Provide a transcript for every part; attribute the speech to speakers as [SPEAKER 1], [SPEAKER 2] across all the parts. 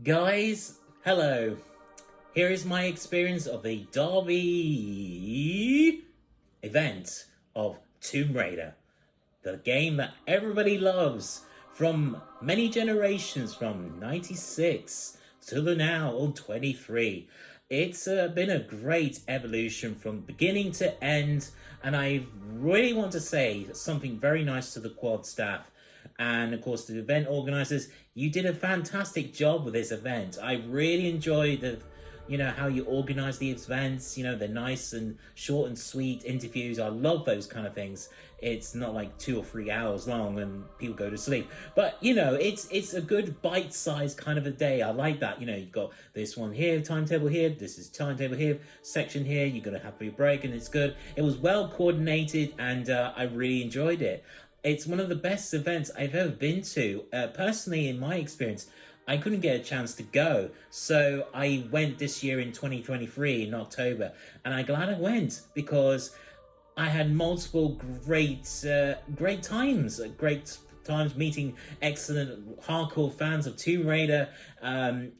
[SPEAKER 1] Guys, hello. Here is my experience of the Derby event of Tomb Raider. The game that everybody loves from many generations, from 96 to the now on 23. It's been a great evolution from beginning to end, and I really want to say something very nice to the quad staff and of course the event organizers. You did a fantastic job with this event. I really enjoyed how you organize the events. They're nice and short and sweet interviews. I love those kind of things. It's not like 2 or 3 hours long and people go to sleep, but it's a good bite-sized kind of a day. I like that. You've got this one here, timetable here, this is timetable here, section here, you're gonna have your break, and it's good. It was well coordinated, and I really enjoyed it. It's one of the best events I've ever been to. Personally, in my experience, I couldn't get a chance to go, so I went this year in 2023 in October, and I'm glad I went because I had multiple great times meeting excellent hardcore fans of Tomb Raider,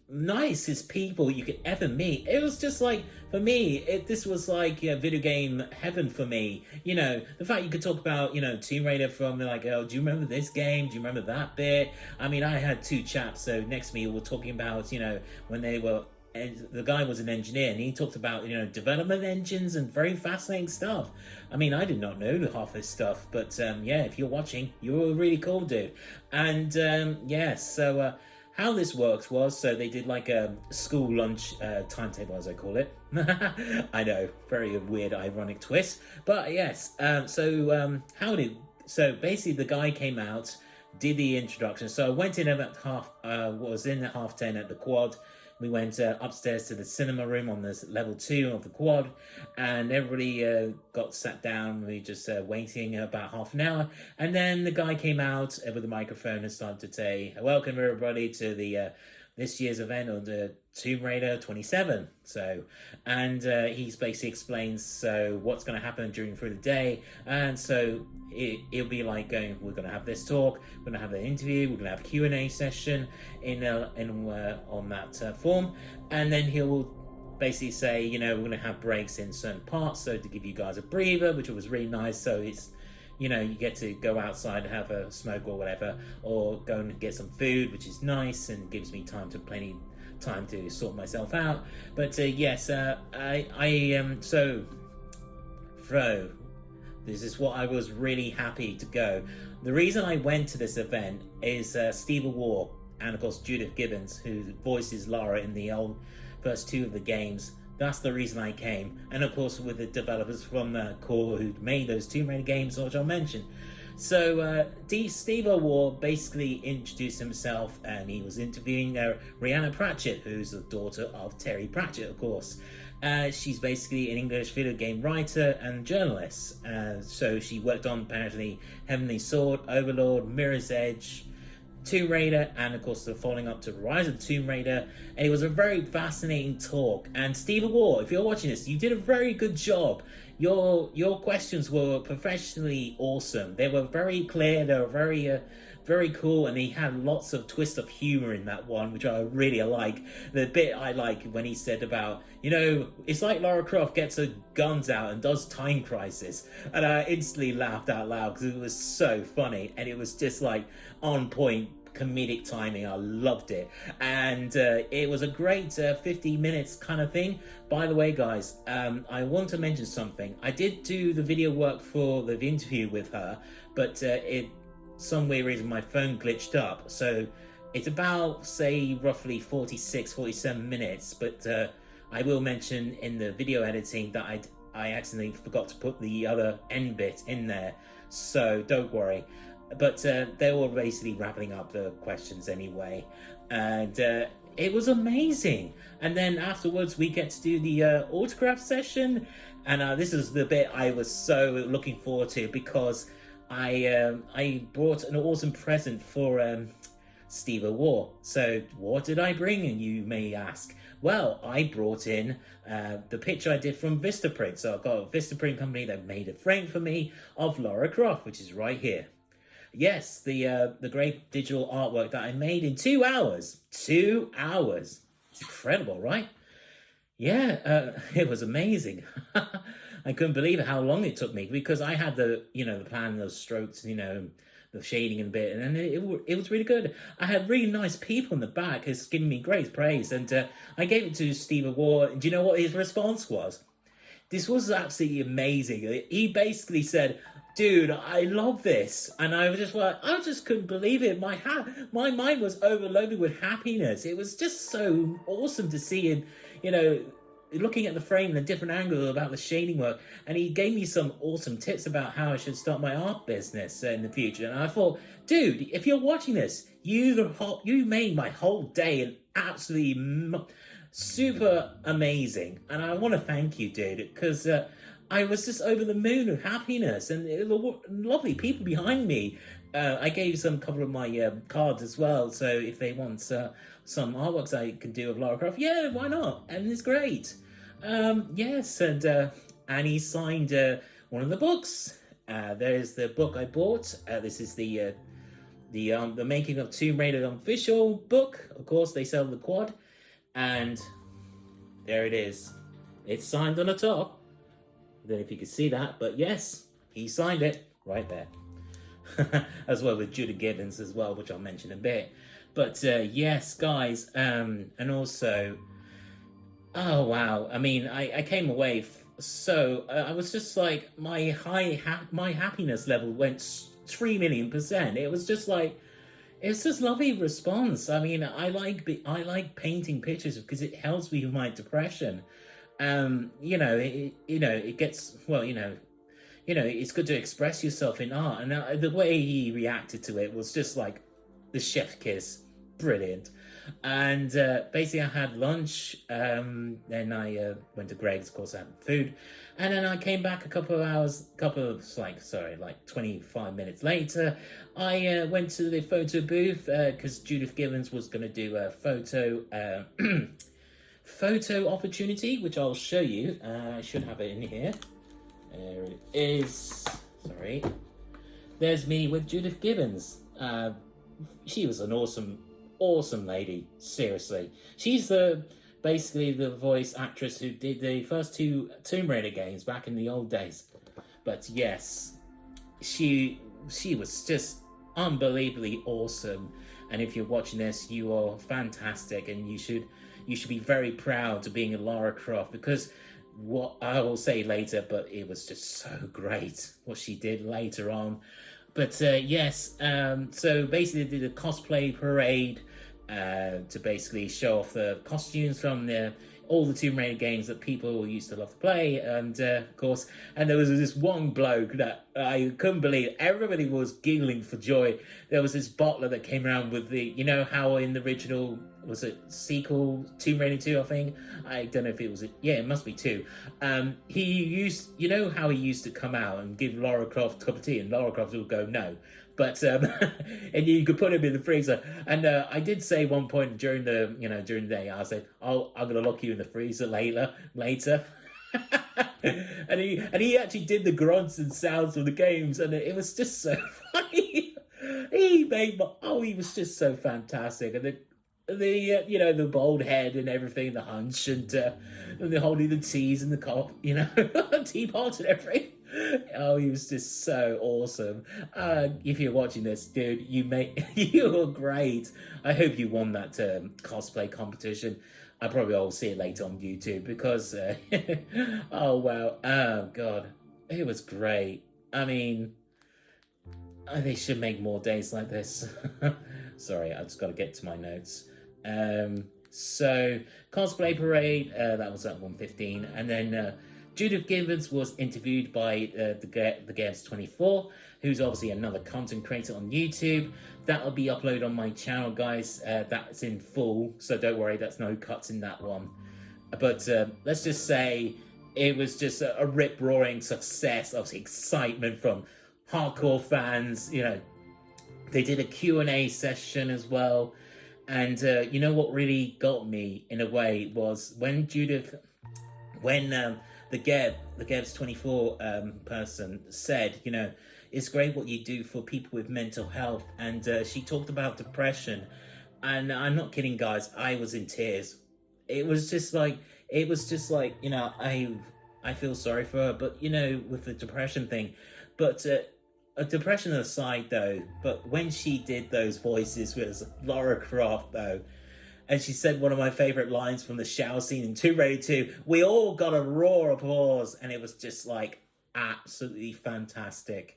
[SPEAKER 1] nicest people you could ever meet. It was just like, for me, this was like video game heaven for me. The fact you could talk about, Tomb Raider from like, oh, do you remember this game? Do you remember that bit? I mean, I had 2 chaps so next to me who were talking about, when they were, and the guy was an engineer, and he talked about development engines and very fascinating stuff. I mean, I did not know half this stuff, but if you're watching, you're a really cool dude. And so how this works was, so they did like a school lunch timetable, as I call it. I know, very weird, ironic twist, but yes. So basically the guy came out, did the introduction. So I went in about was in at 10:30 at the quad. We went upstairs to the cinema room on this level 2 of the quad, and everybody got sat down. We just waiting about half an hour, and then the guy came out with a microphone and started to say, "Welcome everybody to the this year's event on the Tomb Raider 27." So, and he basically explains what's going to happen through the day, and so it'll be like we're going to have this talk, we're going to have an interview, we're going to have a Q&A session on that form, and then he'll basically say, we're going to have breaks in certain parts, so to give you guys a breather, which was really nice. So it's you get to go outside and have a smoke or whatever, or go and get some food, which is nice and gives me plenty time to sort myself out. But Fro, this is what I was really happy to go. The reason I went to this event is Steve of Warr, and of course Judith Gibbons, who voices Lara in the first 2 of the games. That's the reason I came. And of course with the developers from Core who made those Tomb Raider games, which I'll mention. So Steve of Warr basically introduced himself, and he was interviewing Rhianna Pratchett, who's the daughter of Terry Pratchett, of course. She's basically an English video game writer and journalist. So she worked on apparently Heavenly Sword, Overlord, Mirror's Edge, Tomb Raider, and of course the following up to Rise of the Tomb Raider. And it was a very fascinating talk. And Steve of Warr, if you're watching this, you did a very good job. Your questions were professionally awesome. They were very clear, they were very cool, and he had lots of twist of humor in that one, which I really like. The bit I like when he said about, it's like Lara Croft gets her guns out and does Time Crisis, and I instantly laughed out loud because it was so funny, and it was just like on point comedic timing. I loved it, and it was a great 50 minutes kind of thing. By the way, guys, I want to mention something. I did do the video work for the interview with her, but some weird reason my phone glitched up, so it's about, say, roughly 47 minutes, but I will mention in the video editing that I accidentally forgot to put the other end bit in there, so don't worry. But they were basically wrapping up the questions anyway, and it was amazing. And then afterwards we get to do the autograph session, and this is the bit I was so looking forward to, because I brought an awesome present for Steve of Warr. So what did I bring, and you may ask? Well, I brought in the picture I did from Vistaprint. So I've got a Vistaprint company that made a frame for me of Lara Croft, which is right here. Yes, the great digital artwork that I made in 2 hours. 2 hours. It's incredible, right? Yeah, it was amazing. I couldn't believe how long it took me because I had the plan, those strokes, the shading and bit, and then it was really good. I had really nice people in the back who's giving me great praise, and I gave it to Steve of Warr. Do you know what his response was? This was absolutely amazing. He basically said, "Dude, I love this," and I was just like, I just couldn't believe it. My mind was overloaded with happiness. It was just so awesome to see him, you know, looking at the frame in a different angle about the shading work, and he gave me some awesome tips about how I should start my art business in the future. And I thought, dude, if you're watching this, you made my whole day an absolutely super amazing, and I want to thank you, dude, because I was just over the moon of happiness, and the lovely people behind me. I gave some couple of my cards as well, so if they want some artworks I can do of Lara Croft, yeah, why not? And it's great. Yes, and he signed one of the books. There's the book I bought. This is the Making of Tomb Raider official book. Of course, they sell the quad. And there it is. It's signed on the top. I don't know if you can see that, but yes, he signed it right there. As well with Judith Gibbons as well, which I'll mention in a bit. But yes, guys, and also, oh wow, I mean, I came away so I was just like, my happiness level went 3,000,000%. It was just like, it's just lovely response. I mean, I like painting pictures because it helps me with my depression. It gets well. It's good to express yourself in art, and the way he reacted to it was just like the chef's kiss, brilliant. And basically, I had lunch. Then I went to Greg's, of course, I had food, and then I came back a couple of like 25 minutes later. I went to the photo booth because Judith Gibbons was going to do a photo opportunity, which I'll show you. I should have it in here. There it is. Sorry. There's me with Judith Gibbons. She was an awesome lady. Seriously, she's basically the voice actress who did the first two Tomb Raider games back in the old days. But yes, she was just unbelievably awesome. And if you're watching this, you are fantastic, and you should be very proud to being a Lara Croft, because what I will say later, but it was just so great what she did later on. But yes, so basically they did a cosplay parade to basically show off the costumes from all the Tomb Raider games that people used to love to play, and of course, and there was this one bloke that I couldn't believe. Everybody was giggling for joy. There was this bottler that came around with how in the original, was it sequel, Tomb Raider 2, I think? I don't know if it was, it must be 2. He used, how he used to come out and give Lara Croft a cup of tea, and Lara Croft would go, no. But, and you could put him in the freezer. And I did say one point during the day, I said, oh, I'm going to lock you in the freezer later. and he actually did the grunts and sounds of the games, and it was just so funny. He was just so fantastic. And the bald head and everything, the hunch, and the holding the teas and the cup, teapot and everything. Oh, he was just so awesome. If you're watching this, dude, you were great. I hope you won that cosplay competition. I probably will see it later on YouTube because, oh wow, oh god, it was great. I mean, they should make more days like this. Sorry, I just got to get to my notes. So cosplay parade, that was at 1:15, and then Judith Gibbons was interviewed by the Games 24, who's obviously another content creator on YouTube. That'll be uploaded on my channel, guys. That's in full, so don't worry, that's no cuts in that one. But let's just say it was just a rip-roaring success of excitement from hardcore fans. They did a Q&A session as well. And what really got me in a way was when the Gebs 24 person said, it's great what you do for people with mental health. And she talked about depression, and I'm not kidding, guys. I was in tears. It was just like, you know, I feel sorry for her, but you know, with the depression thing. But depression aside, though, but when she did those voices with Lara Croft, though, and she said one of my favorite lines from the shower scene in Tomb Raider 2, we all got a roar of applause, and it was just like absolutely fantastic.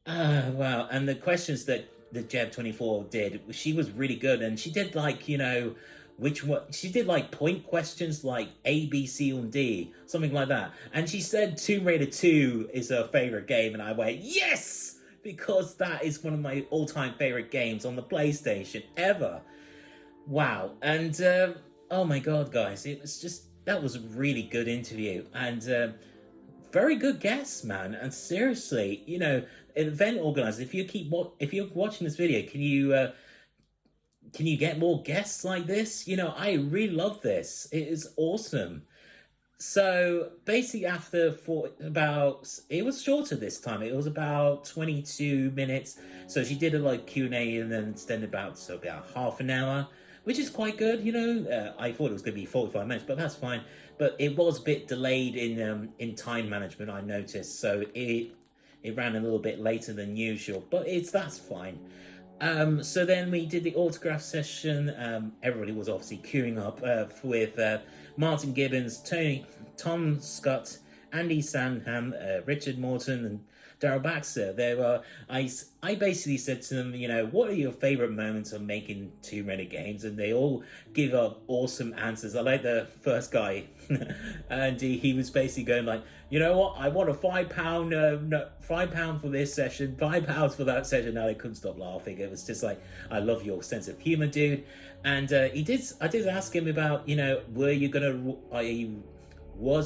[SPEAKER 1] Wow. And the questions that the Jeb24 did, she was really good. And she did like, you know, which one, she did like point questions like A, B, C, and D, something like that. And she said Tomb Raider 2 is her favorite game. And I went, yes, because that is one of my all-time favorite games on the PlayStation ever. Wow. And oh my God, guys, it was just, that was a really good interview. And very good guests, man. And seriously, you know, event organizers, if you're watching this video, can you get more guests like this? You know, I really love this. It is awesome. So basically, it was shorter this time. It was about 22 minutes. So she did a like Q&A and then extended about half an hour, which is quite good. You know, I thought it was going to be 45 minutes, but that's fine. But it was a bit delayed in time management, I noticed. So it ran a little bit later than usual, but that's fine. So then we did the autograph session. Everybody was obviously queuing up with Martin Gibbons, Tom Scott, Andy Sandham, Richard Morton, and Daryl Baxter. I basically said to them, you know, what are your favorite moments of making Tomb Raider games? And they all give up awesome answers. I like the first guy, and he was basically going like, you know what, I want a £5 for this session, £5 for that session. Now they couldn't stop laughing. It was just like, I love your sense of humor, dude. And I did ask him about, you know, was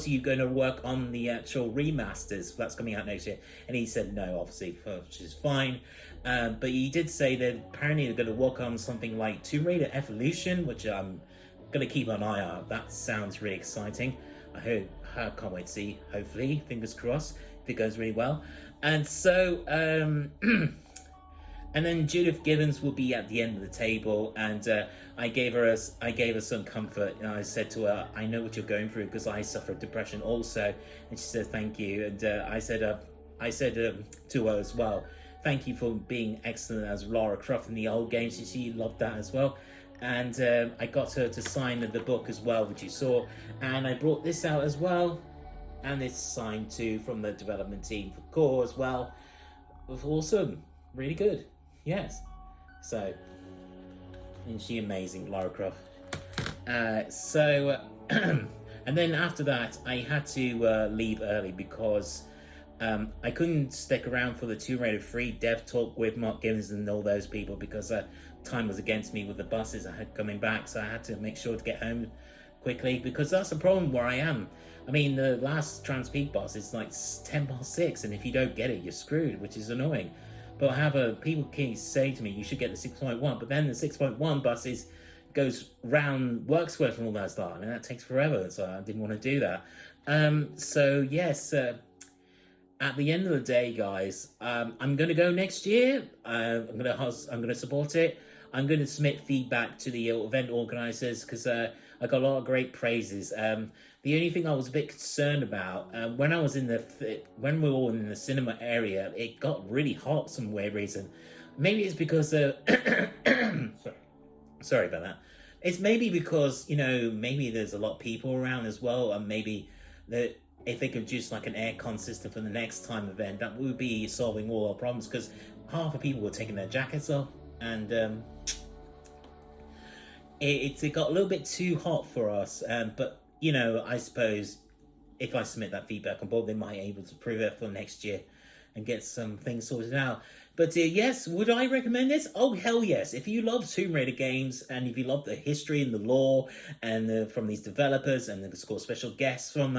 [SPEAKER 1] you going to work on the actual remasters that's coming out next year? And he said no, obviously, which is fine. But he did say that apparently they're going to work on something like Tomb Raider Evolution, which I'm going to keep an eye out. That sounds really exciting. I can't wait to see, hopefully, fingers crossed, if it goes really well. And so, and then Judith Gibbons will be at the end of the table, and I gave her some comfort, and I said to her, I know what you're going through because I suffer depression also. And she said thank you, and I said to her as well, thank you for being excellent as Lara Croft in the old games. She loved that as well. And I got her to sign the book as well, which you saw, and I brought this out as well, and it's signed too from the development team for Core as well. It was awesome, really good. Yes. So, isn't she amazing, Lara Croft? And then after that, I had to leave early because I couldn't stick around for the Tomb Raider 3 dev talk with Mark Gibbons and all those people because time was against me with the buses I had coming back, so I had to make sure to get home quickly because that's the problem where I am. I mean, the last Transpeak bus is like 6:10, and if you don't get it, you're screwed, which is annoying. But people keep saying to me, you should get the 6.1, but then the 6.1 buses goes round Worksworth and all that stuff, and that takes forever, so I didn't want to do that. So yes, at the end of the day, guys, I'm going to go next year. I'm going to support it. I'm going to submit feedback to the event organizers because I got a lot of great praises. The only thing I was a bit concerned about when we were all in the cinema area, it got really hot for some weird reason. Maybe it's because sorry about that. It's maybe because, you know, maybe there's a lot of people around as well, and maybe that if they could just like an aircon system for the next time event, that would be solving all our problems because half the people were taking their jackets off, and it got a little bit too hot for us. But you know, I suppose if I submit that feedback on board, they might be able to prove it for next year and get some things sorted out. But yes, would I recommend this? Oh, hell yes. If you love Tomb Raider games, and if you love the history and the lore and from these developers, and of course special guests from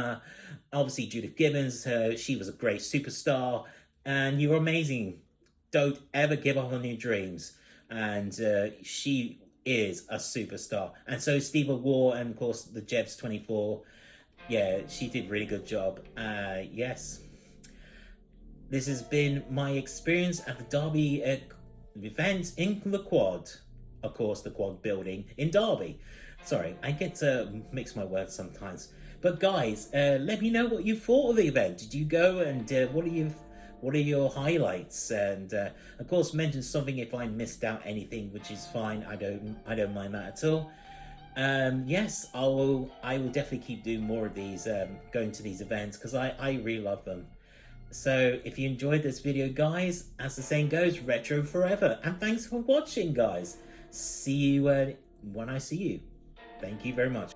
[SPEAKER 1] obviously Judith Gibbons, she was a great superstar, and you're amazing. Don't ever give up on your dreams. And she is a superstar. And so Steve of Warr, and of course the Jebs24, yeah, she did a really good job. Yes. This has been my experience at the Derby event in the quad. Of course, the quad building in Derby. Sorry, I get to mix my words sometimes. But guys, let me know what you thought of the event. Did you go, and what are your highlights? And of course, mention something if I missed out anything, which is fine. I don't mind that at all. Yes, I will definitely keep doing more of these, going to these events, because I really love them. So if you enjoyed this video, guys, as the saying goes, retro forever. And thanks for watching, guys. See you when I see you. Thank you very much.